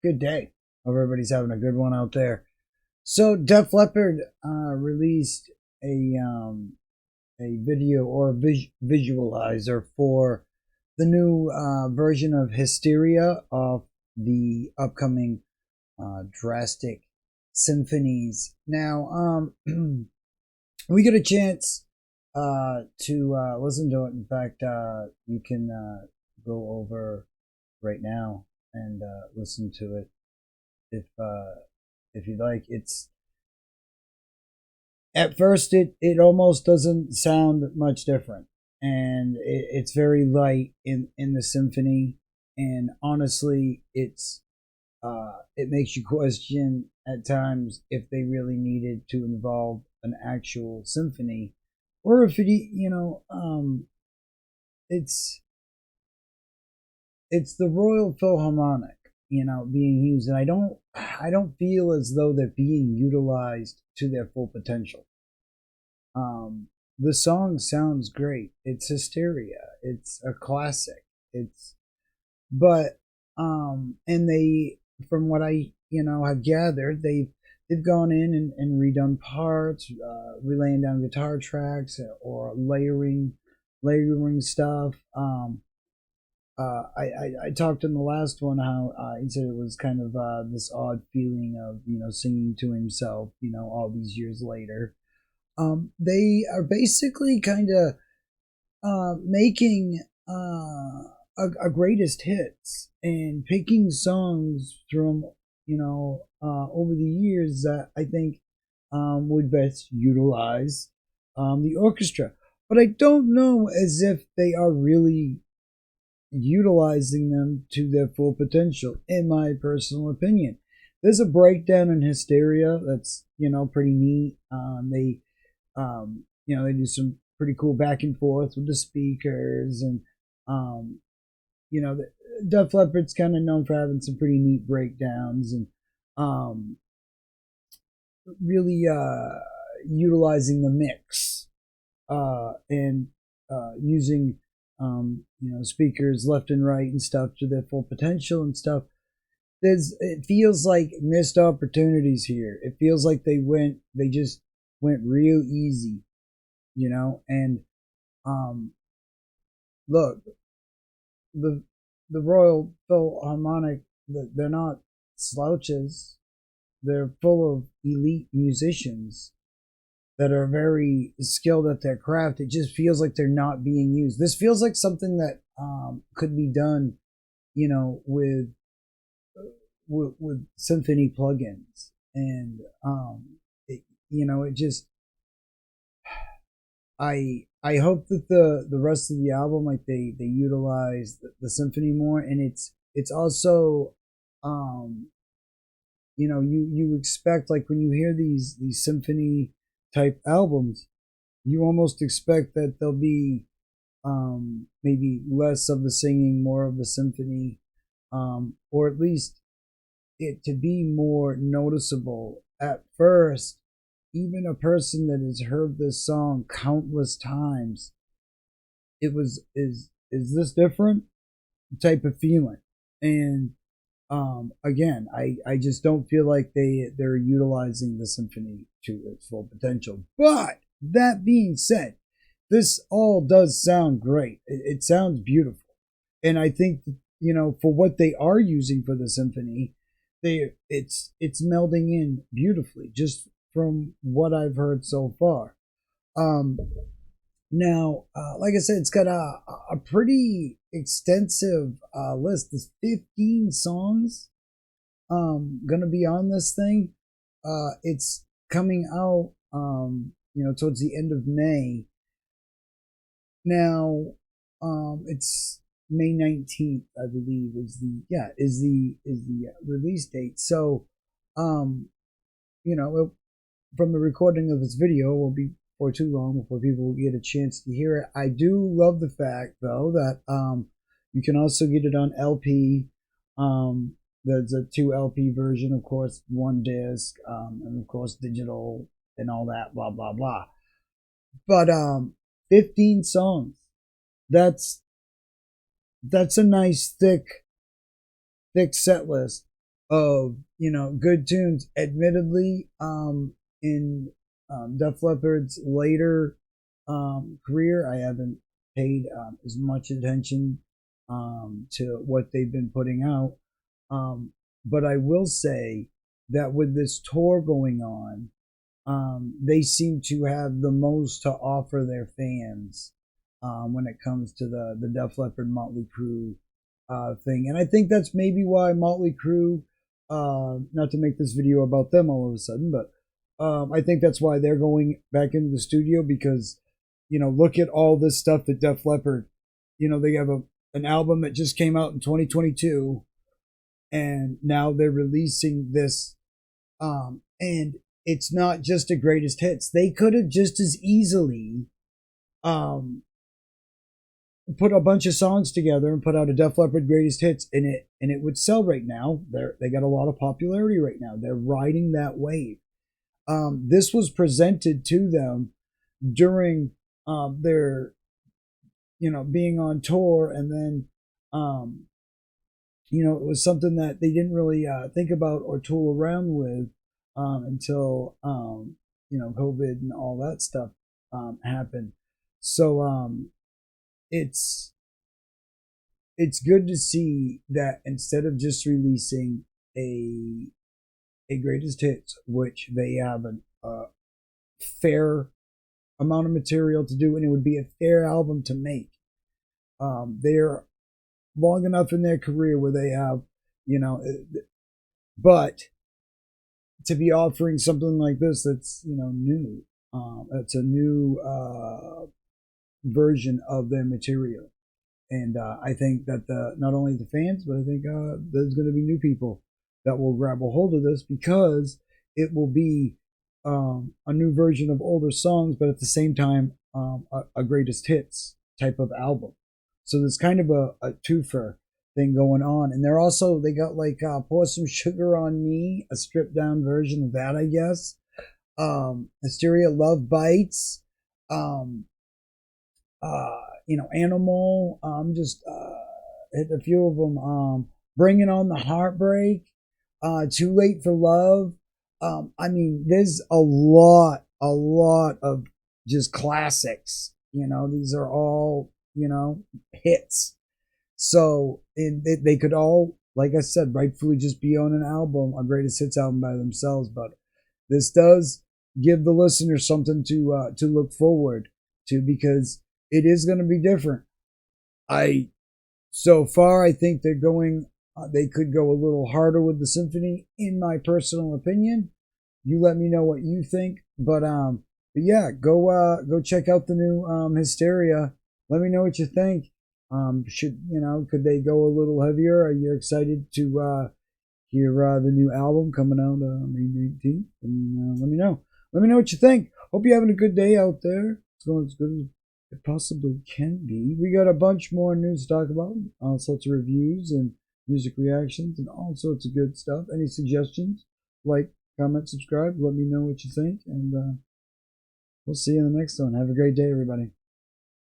Good day. Hope everybody's having a good one out there. So, Def Leppard released a video or visualizer for the new version of Hysteria of the upcoming Drastic Symphonies. Now, we get a chance to listen to it. In fact, you can go over right now and listen to it if you'd like. It's at first it almost doesn't sound much different, and it's very light in the symphony, and honestly, it makes you question at times if they really needed to involve an actual symphony, or if it's it's the Royal Philharmonic, being used, and I don't feel as though they're being utilized to their full potential. The song sounds great. It's Hysteria. It's a classic. It's but and they, from what I have gathered, they've gone in and redone parts, relaying down guitar tracks or layering stuff. I talked in the last one how he said it was kind of this odd feeling of singing to himself all these years later. They are basically kind of making a greatest hits and picking songs from over the years that I think would best utilize the orchestra. But I don't know as if they are really utilizing them to their full potential, in my personal opinion. There's a breakdown in Hysteria that's pretty neat. They do some pretty cool back and forth with the speakers, and the Def Leppard's kind of known for having some pretty neat breakdowns, and um, really utilizing the mix and using speakers left and right and stuff to their full potential and stuff. It feels like missed opportunities here. It feels like they just went real easy, and look, the Royal Philharmonic, they're not slouches. They're full of elite musicians that are very skilled at their craft. It just feels like they're not being used. This feels like something that could be done, with symphony plugins, and it just I hope that the rest of the album, like they utilize the symphony more, and it's also you expect, like, when you hear these symphony type albums, you almost expect that there'll be maybe less of the singing, more of the symphony, or at least it to be more noticeable at first. Even a person that has heard this song countless times, it was is this different type of feeling. And again, I just don't feel like they're utilizing the symphony to its full potential. But that being said, this all does sound great. It sounds beautiful, and I think for what they are using for the symphony, it's melding in beautifully, just from what I've heard so far. Um, Now, like I said, it's got a pretty extensive list. There's 15 songs gonna be on this thing. It's coming out towards the end of May. Now, it's May 19th, I believe, is the release date. So, um, from the recording of this video, it won't be for too long before people will get a chance to hear it. I do love the fact, though, that you can also get it on LP. There's a 2 LP version, of course, 1 disc, and of course digital and all that, blah blah blah. But 15 songs. That's a nice thick set list of, good tunes. Admittedly, in Def Leppard's later career, I haven't paid as much attention to what they've been putting out. But I will say that with this tour going on, they seem to have the most to offer their fans when it comes to the Def Leppard Motley Crue thing. And I think that's maybe why Motley Crue, not to make this video about them all of a sudden, but I think that's why they're going back into the studio because, look at all this stuff that Def Leppard, they have an album that just came out in 2022, and now they're releasing this. And it's not just a greatest hits. They could have just as easily put a bunch of songs together and put out a Def Leppard greatest hits, and it would sell right now. They got a lot of popularity right now. They're riding that wave. This was presented to them during their being on tour, and then it was something that they didn't really think about or tool around with until COVID and all that stuff happened. So it's good to see that instead of just releasing a greatest hits, which they have a fair amount of material to do, and it would be a fair album to make. They're long enough in their career where they have, but to be offering something like this that's new, it's a new version of their material, and I think that not only the fans, but I think there's going to be new people that will grab a hold of this because it will be a new version of older songs, but at the same time a greatest hits type of album. So there's kind of a twofer thing going on, and they got like Pour Some Sugar on Me, a stripped down version of that, I guess. Hysteria, Love Bites, Animal. Just hit a few of them. Bringing on the Heartbreak, Too Late for Love. I mean, there's a lot of just classics. These are all hits. So they could all, like I said, rightfully just be on an album, a greatest hits album by themselves. But this does give the listener something to look forward to because it is going to be different. So far, I think they're going. They could go a little harder with the symphony, in my personal opinion. You let me know what you think. But yeah, go check out the new Hysteria. Let me know what you think. Could they go a little heavier? Are you excited to hear the new album coming out May 19th? And let me know. Let me know what you think. Hope you're having a good day out there. It's going as good as it possibly can be. We got a bunch more news to talk about. All sorts of reviews and music reactions and all sorts of good stuff. Any suggestions? Like, comment, subscribe. Let me know what you think. And we'll see you in the next one. Have a great day, everybody.